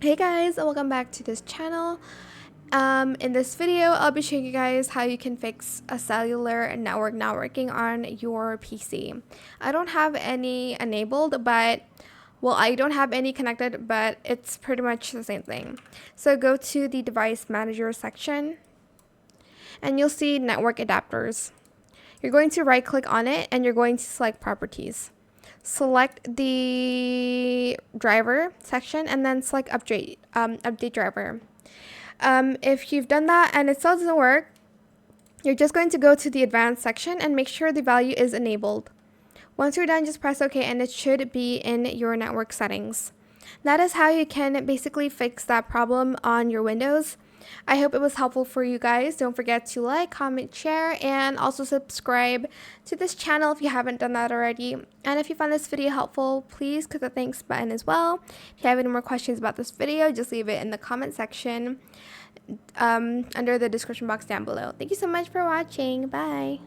Hey guys, and welcome back to this channel. In this video, I'll be showing you guys how you can fix a cellular network not working on your PC. I don't have any enabled, but I don't have any connected, but it's pretty much the same thing. So go to the device manager section and you'll see network adapters. You're going to right click on it and you're going to select properties. Select the driver section and then select update driver. If you've done that and it still doesn't work, you're just going to go to the advanced section and make sure the value is enabled. Once you're done, just press OK and it should be in your network settings. That is how you can basically fix that problem on your Windows. I hope it was helpful for you guys. Don't forget to like, comment, share, and also subscribe to this channel if you haven't done that already. And if you found this video helpful, please click the thanks button as well. If you have any more questions about this video, just leave it in the comment section under the description box down below. Thank you so much for watching. Bye.